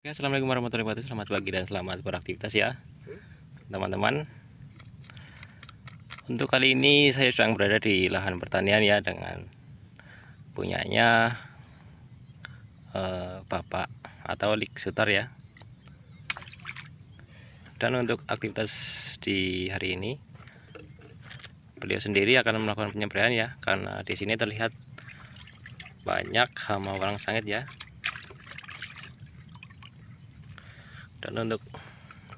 Oke, assalamualaikum warahmatullahi wabarakatuh. Selamat pagi dan selamat beraktivitas ya teman-teman. Untuk kali ini saya sedang berada di lahan pertanian ya, dengan punyanya Bapak atau Lik Sutar ya. Dan untuk aktivitas di hari ini, beliau sendiri akan melakukan penyembelihan ya, karena di sini terlihat banyak hama warang sangit ya. Dan untuk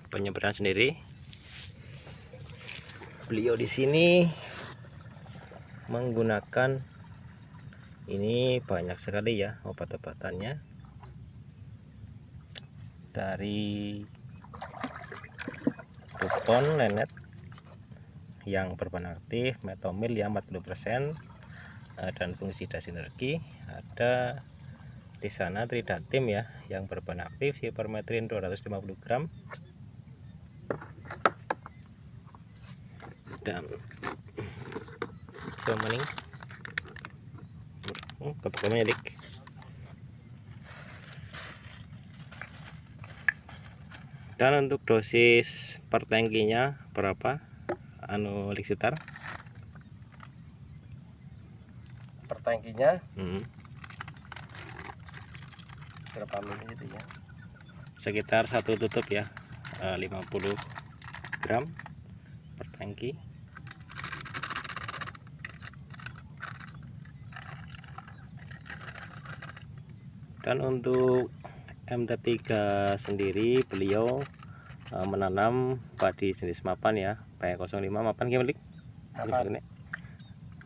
penyembelihan sendiri, beliau di sini menggunakan ini banyak sekali ya obat-obatannya, dari Dupont Lenet yang berbahan aktif metomil ya 40%, dan fungisida sinergi. Ada di sana Tridatim ya yang berbahan aktif Hipermetrin 250 gram, dan Zomening kebetulan dik. Dan untuk dosis per tangkinya berapa Lik Sutar? Per tangkinya Hmm. berapa mili itu ya? Sekitar satu tutup ya, 50 gram per tangki. Dan untuk MT3 sendiri beliau menanam padi jenis mapan ya, P05 mapan gimana?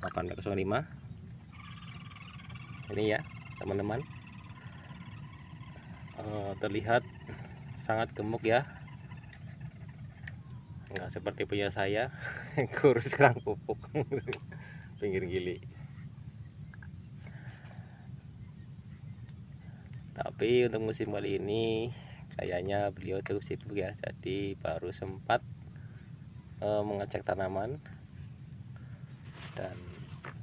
Mapan P05 ini ya teman-teman. Terlihat sangat gemuk ya, nggak seperti punya saya kurus kerang pupuk pinggir gili. Tapi untuk musim kali ini kayaknya beliau cukup sibuk ya, jadi baru sempat mengecek tanaman dan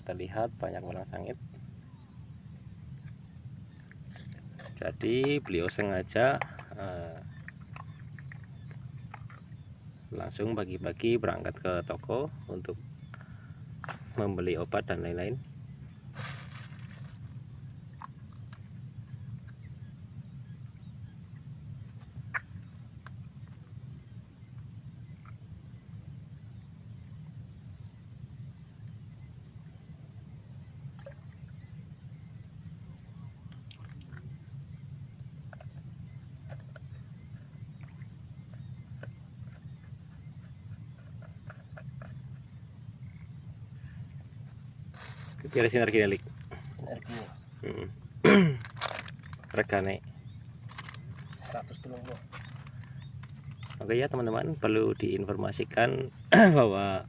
terlihat banyak warang sangit. Jadi beliau sengaja langsung pagi-pagi berangkat ke toko untuk membeli obat dan lain-lain. Kira sinergi Lik. Sinergi Regane 130. Oke ya teman-teman, perlu diinformasikan bahwa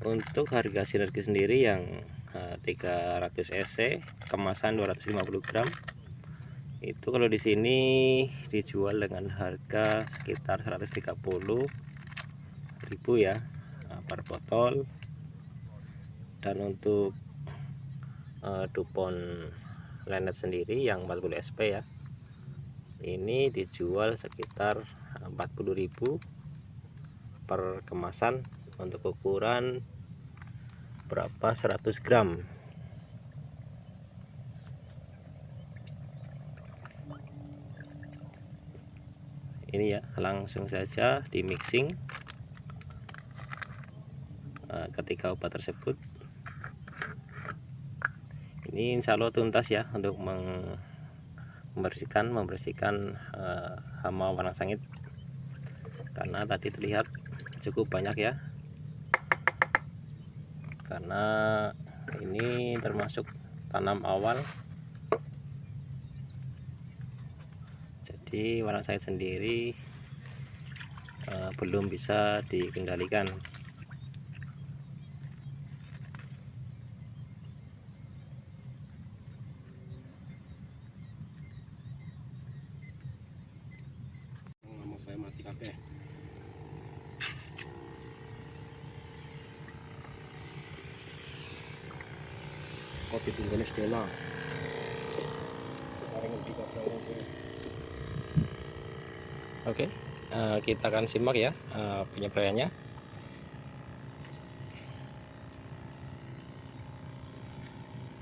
untuk harga sinergi sendiri yang 300 cc kemasan 250 gram itu kalau di sini dijual dengan harga sekitar 130.000 ya per botol. Dan untuk Dupont Lenet sendiri yang 40 SP ya, ini dijual sekitar 40.000 per kemasan untuk ukuran berapa 100 gram. Ini ya, langsung saja di mixing ketika obat tersebut. Ini insya Allah tuntas ya untuk membersihkan hama warang sangit, karena tadi terlihat cukup banyak ya, karena ini termasuk tanam awal, jadi warang sangit sendiri belum bisa dikendalikan. Kopi tinggalnya Stella. Sekarang yang dikasih orang itu. Oke, kita akan simak ya penyampaiannya.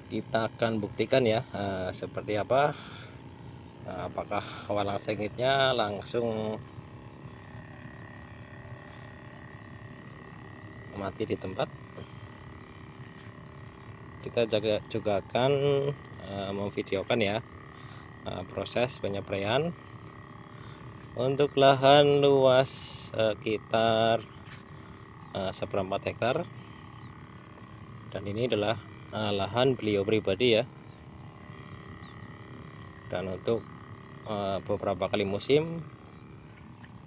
Kita akan buktikan ya seperti apa, apakah walang sengitnya langsung mati di tempat. Kita juga akan memvideokan ya proses penyampaian untuk lahan luas sekitar 1/4 hektar, dan ini adalah lahan beliau pribadi ya. Dan untuk beberapa kali musim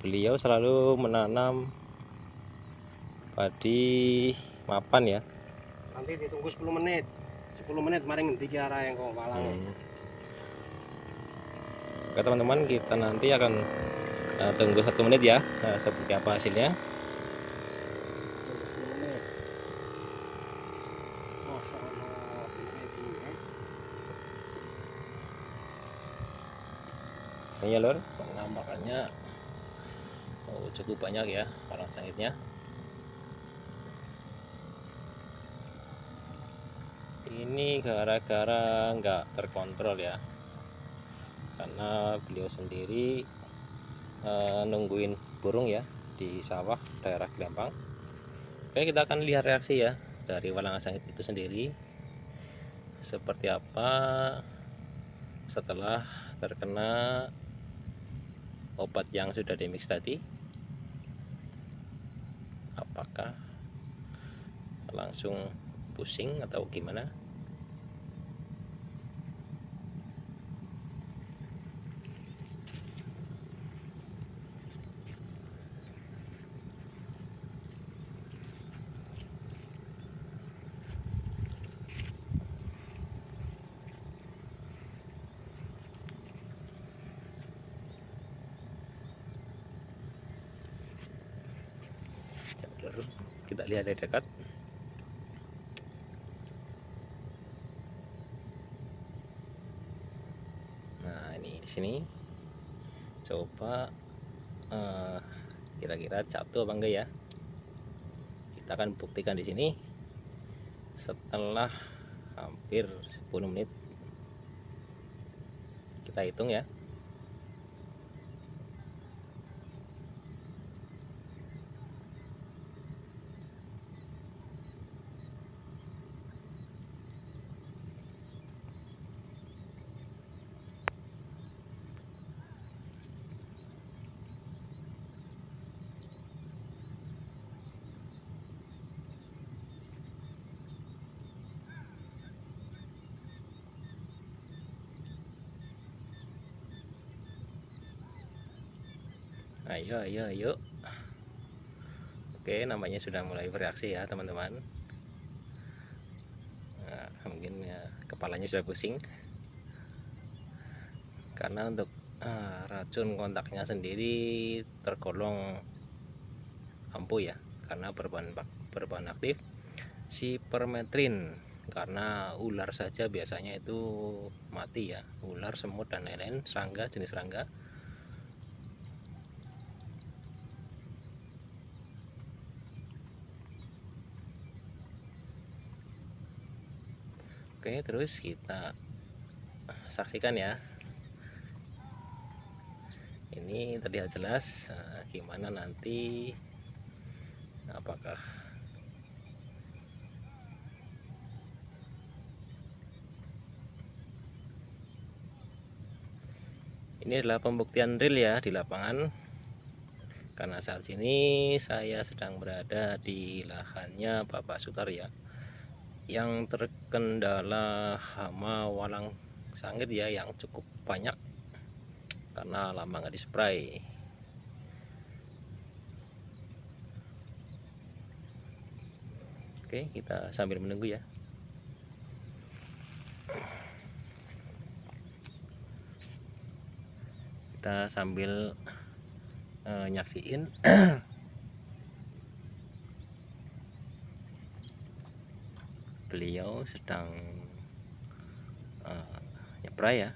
beliau selalu menanam padi mapan ya. Nanti ditunggu 10 menit. 10 menit mari ngendi arah yang kok walang. Oke teman-teman, kita nanti akan tunggu 1 menit ya seperti apa hasilnya. Ini ya lor, penampakannya cukup banyak ya walang sengitnya. Ini gara-gara nggak terkontrol ya, karena beliau sendiri nungguin burung ya di sawah daerah Gelembang. Oke, kita akan lihat reaksi ya dari walang sengit itu sendiri seperti apa setelah terkena obat yang sudah dimix tadi. Apakah langsung pusing atau gimana? Kita lihat dari dekat. Nah, ini di sini. Coba kira-kira jatuh apa enggak ya? Kita akan buktikan di sini setelah hampir 10 menit. Kita hitung ya. Ayo. Oke, namanya sudah mulai bereaksi ya teman-teman. Nah, mungkin ya, kepalanya sudah pusing karena untuk racun kontaknya sendiri tergolong ampuh ya, karena berbahan aktif sipermetrin. Karena ular saja biasanya itu mati ya, ular, semut dan lain-lain, serangga, jenis serangga. Oke, terus kita saksikan ya. Ini terlihat jelas gimana nanti, apakah ini adalah pembuktian real ya di lapangan. Karena saat ini saya sedang berada di lahannya Bapak Sutar ya, yang terkendala hama walang sangit ya, yang cukup banyak karena lama nggak dispray. Oke, kita sambil menunggu ya. Kita sambil nyaksiin beliau sedang nyepray ya.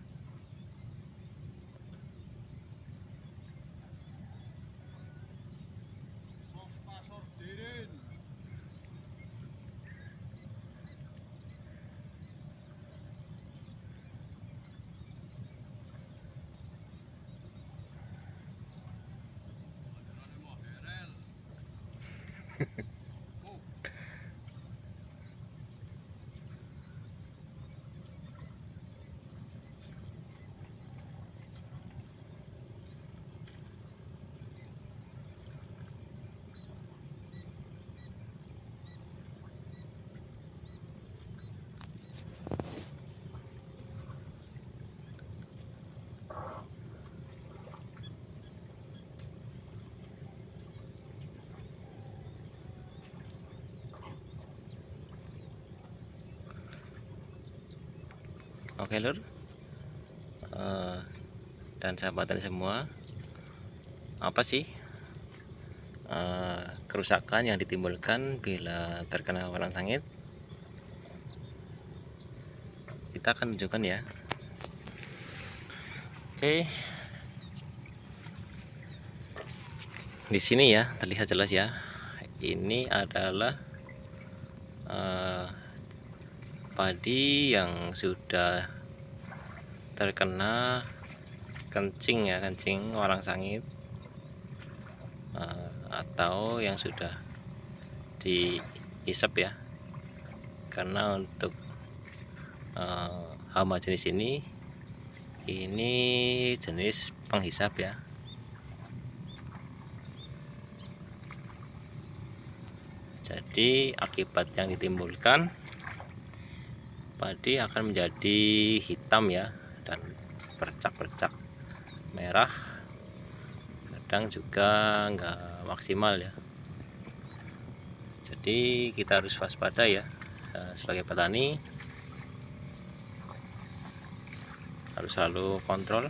Oke lur, dan sahabat tani semua, apa sih kerusakan yang ditimbulkan bila terkena walang sangit? Kita akan tunjukkan ya. Oke, di sini ya terlihat jelas ya. Ini adalah padi yang sudah terkena kencing ya, kencing walang sangit, atau yang sudah dihisap ya. Karena untuk hama jenis ini jenis penghisap ya. Jadi akibat yang ditimbulkan, padi akan menjadi hitam ya, dan bercak-bercak merah, kadang juga nggak maksimal ya. Jadi kita harus waspada ya, sebagai petani harus selalu kontrol,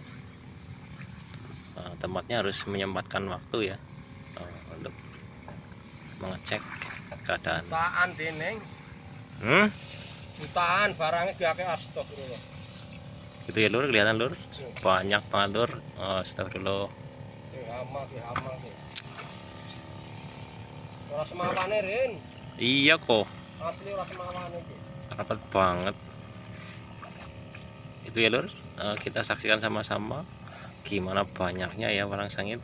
tempatnya harus menyempatkan waktu ya, untuk mengecek keadaan. Jutaan deneng. Jutaan barangnya diake astagfirullah. Gitu ya lur, kelihatan lur, banyak banget lur. Astagfirullah. Hama ki. Ora semawane Rin. Iya kok, Asli ora semawane ki. rapat banget. Itu ya lur, kita saksikan sama-sama gimana banyaknya ya walang sangit,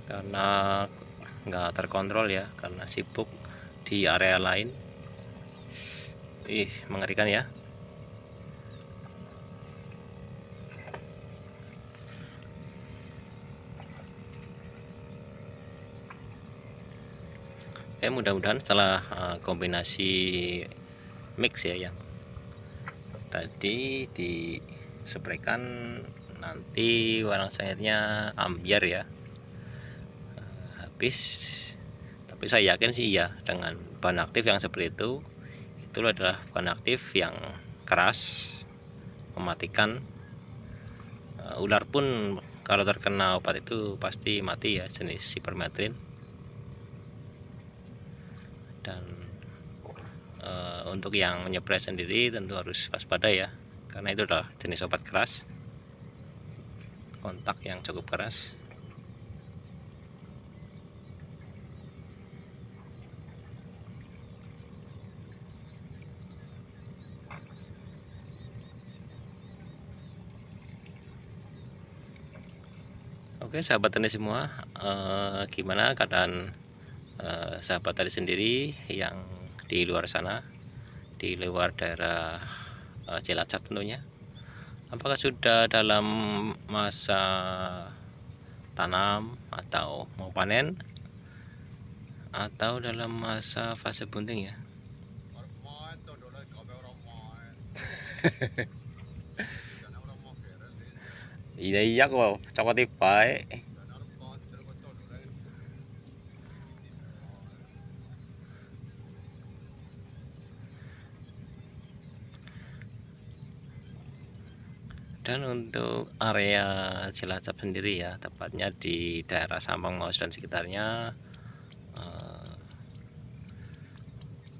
karena nggak terkontrol ya, karena sibuk di area lain. Mengerikan ya. Mudah-mudahan setelah kombinasi mix ya yang tadi dispraykan, nanti walang sangitnya ambiar ya, habis. Tapi saya yakin sih ya, dengan bahan aktif yang seperti itu adalah bahan aktif yang keras, mematikan. Ular pun kalau terkena obat itu pasti mati ya, jenis sipermetrin. Dan untuk yang menyepray sendiri tentu harus waspada ya, karena itu adalah jenis obat keras, kontak yang cukup keras. Oke sahabat tani semua, gimana keadaan sahabat tadi sendiri yang di luar sana, di luar daerah Cilacap tentunya? Apakah sudah dalam masa tanam atau mau panen, atau dalam masa fase bunting ya? Iya kok, copot baik. Dan untuk area Cilacap sendiri ya, tepatnya di daerah Sampang Maus dan sekitarnya,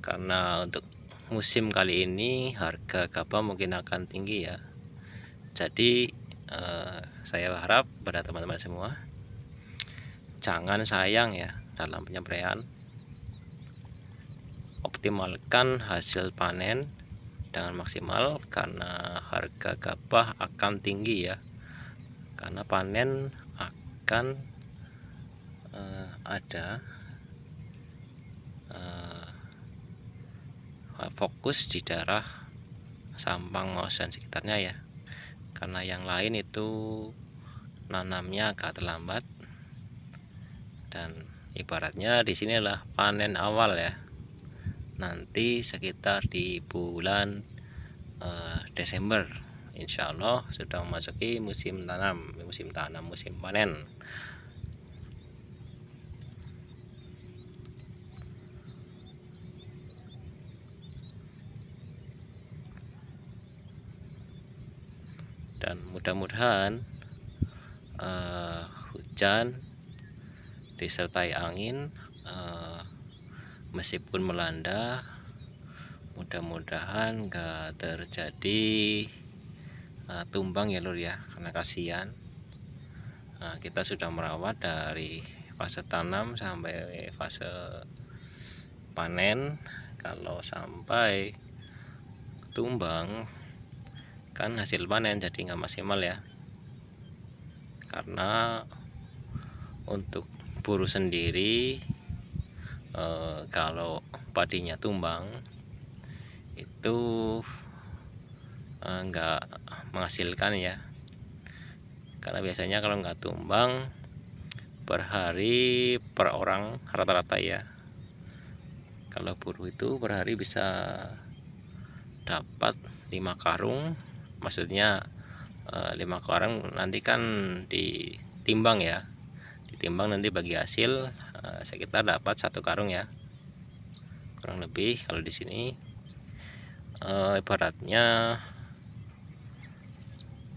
karena untuk musim kali ini harga gabah mungkin akan tinggi ya. Jadi saya harap pada teman-teman semua, jangan sayang ya dalam penyampaian, optimalkan hasil panen dengan maksimal, karena harga gabah akan tinggi ya, karena panen akan ada fokus di daerah Sampang Maus dan sekitarnya ya, karena yang lain itu nanamnya agak terlambat, dan ibaratnya di sinilah panen awal ya, nanti sekitar di bulan Desember insya Allah sudah memasuki musim tanam, musim panen. mudah-mudahan hujan disertai angin, meskipun melanda, mudah-mudahan gak terjadi tumbang ya lur ya, karena kasihan. Kita sudah merawat dari fase tanam sampai fase panen. Kalau sampai tumbang kan hasil panen jadi nggak maksimal ya, karena untuk buruh sendiri kalau padinya tumbang itu nggak menghasilkan ya, karena biasanya kalau nggak tumbang per hari per orang rata-rata ya, kalau buruh itu per hari bisa dapat 5 karung, maksudnya 5 karung nanti kan ditimbang ya, ditimbang nanti bagi hasil sekitar dapat 1 karung ya, kurang lebih. Kalau di sini ibaratnya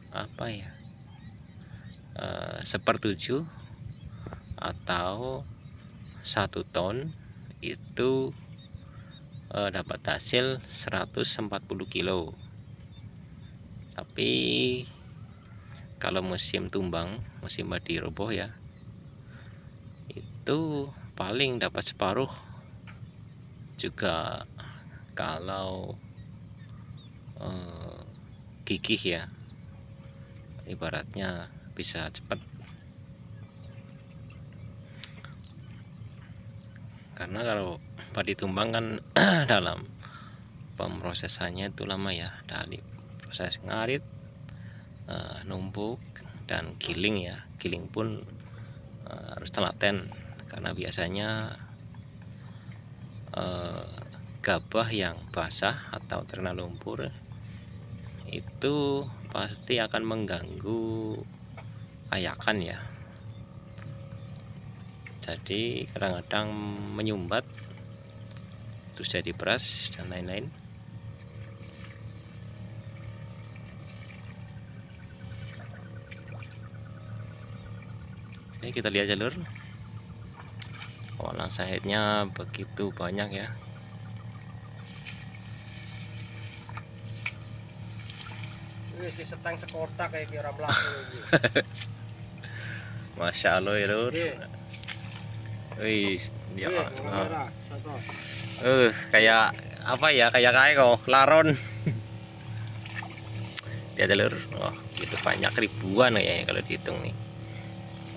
apa ya, 1/7 atau 1 ton itu dapat hasil 140 kilo. Tapi kalau musim tumbang, musim padi roboh ya, itu paling dapat separuh juga kalau gigih ya, ibaratnya bisa cepat. Karena kalau padi tumbang kan dalam pemrosesannya itu lama ya, dari proses ngarit, numpuk, dan giling ya. Giling pun harus telaten, karena biasanya gabah yang basah atau terkena lumpur itu pasti akan mengganggu ayakan ya, jadi kadang-kadang menyumbat terus jadi beras dan lain-lain. Ini kita lihat jalur walang sahitnya begitu banyak ya. Wis disetang sekotak kayak kira mlaku iki. Masya Allah ya lur. Wih, dia kayak apa ya, kayak kok laron. Dia jalur, wah gitu banyak, ribuan kayaknya kalau dihitung nih,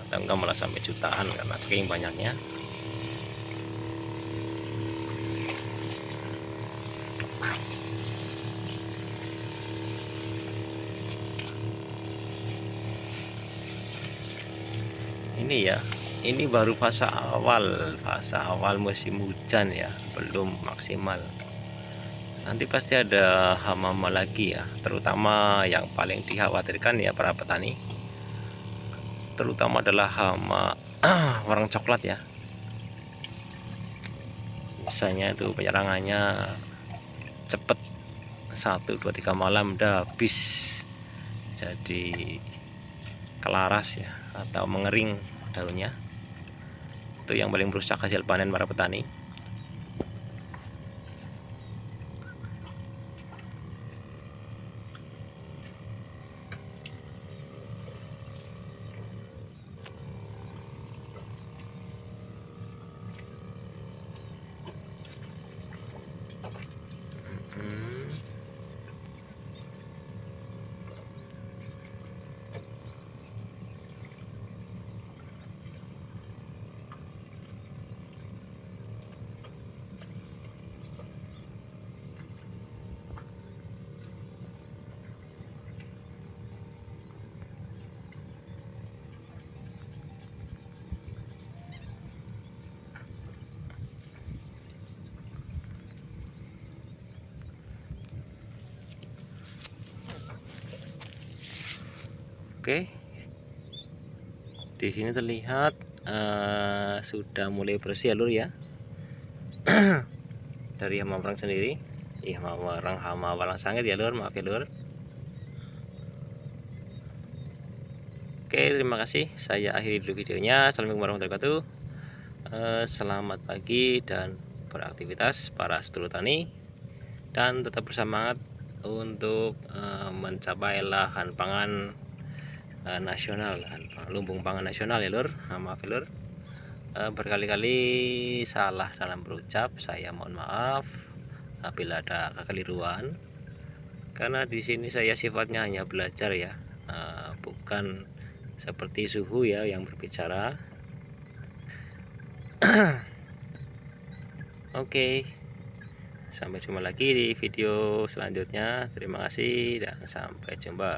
atau enggak malah sampai jutaan karena saking banyaknya. Ini ya, ini baru fase awal musim hujan ya, belum maksimal. Nanti pasti ada hama-hama lagi ya, terutama yang paling dikhawatirkan ya para petani, terutama adalah hama warna coklat ya. Biasanya itu penyerangannya cepet, 1, 2, 3 malam udah habis, jadi kelaras ya atau mengering daunnya. Itu yang paling merusak hasil panen para petani. Oke, di sini terlihat sudah mulai bersih ya lur ya. Dari hama warang sendiri, hama walang sangit ya lur, maaf ya lur. Oke, terima kasih. Saya akhiri dulu videonya. Assalamualaikum warahmatullahi wabarakatuh. Selamat pagi dan beraktivitas para sedulur tani, dan tetap bersemangat untuk mencapai lahan pangan nasional, lumbung pangan nasional ya lur. Maaf ya lur, berkali-kali salah dalam berucap, saya mohon maaf apabila ada kekeliruan, karena di sini saya sifatnya hanya belajar ya, bukan seperti suhu ya yang berbicara. Oke, sampai jumpa lagi di video selanjutnya. Terima kasih dan sampai jumpa.